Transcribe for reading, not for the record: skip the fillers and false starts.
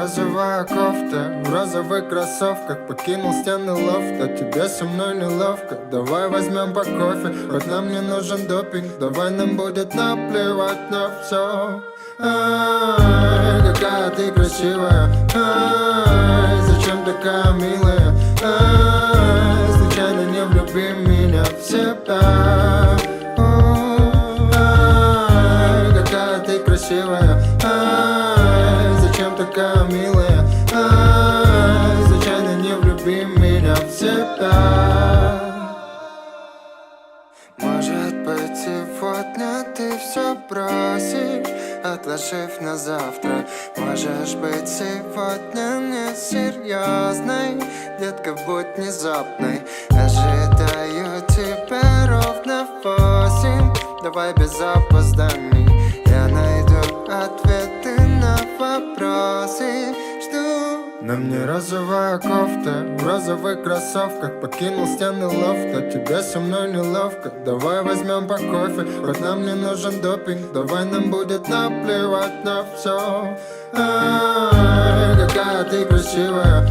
розовая кофта, в розовых кроссовках покинул стены лофта. Тебе со мной неловко, давай возьмем по кофе. Хоть нам не нужен допинг, давай нам будет наплевать на все. Ай, какая ты красивая, ай, зачем такая милая, ай, случайно не влюби меня в себя. Ай, какая ты красивая, ай, зачем такая милая, ай, случайно не влюби меня в себя. Может быть, сегодня ты все бросишь, отложив на завтра. Можешь быть сегодня несерьезной, детка, будь внезапной. Ожидаю тебя ровно в 8, давай без опозданий. Я найду ответы на вопросы, жду. На мне розовая кофта, в розовых кроссовках покинул стены лофта. Тебе со мной неловко, давай возьмем по кофе. Хоть нам не нужен допинг, давай нам будет наплевать на все. Ай, какая ты красивая.